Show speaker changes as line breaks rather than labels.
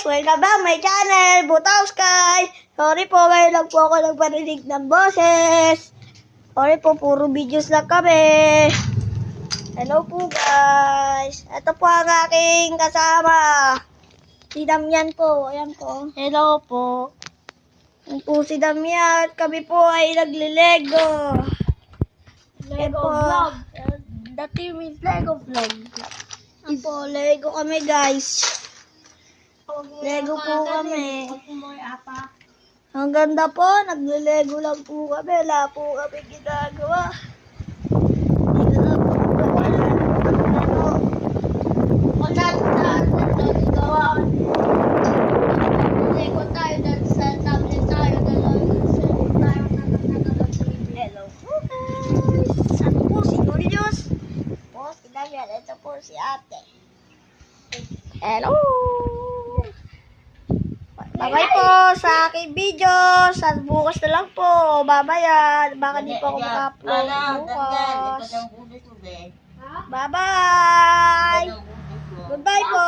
Welcome back my channel, Butaw Sky. Sorry po, ngayon lang po ako nagparinig ng boses. Sorry po, puro videos lang kami. Hello po guys. Ito po ang aking kasama. Si Damian po, ayan po. Hello po. Ayan po si Damian. Kami po ay nagle-Lego.
Lego vlog. The team is Lego vlog.
Ayan po, Lego kami guys. Lego po kami. Ang ganda po, nagle-Lego lang po kami. Wala po kami ginagawa. Dito lang po kami.
Lego tayo dahil sa tablet tayo. Hello
po guys. Ano po si Julius? Po si Damian. Ito po si ate. Hello. Bye-bye po sa aking video. Sa bukas na lang po. Babaya. Baka di po ako maka-upload bukas. Bye-bye. Goodbye po.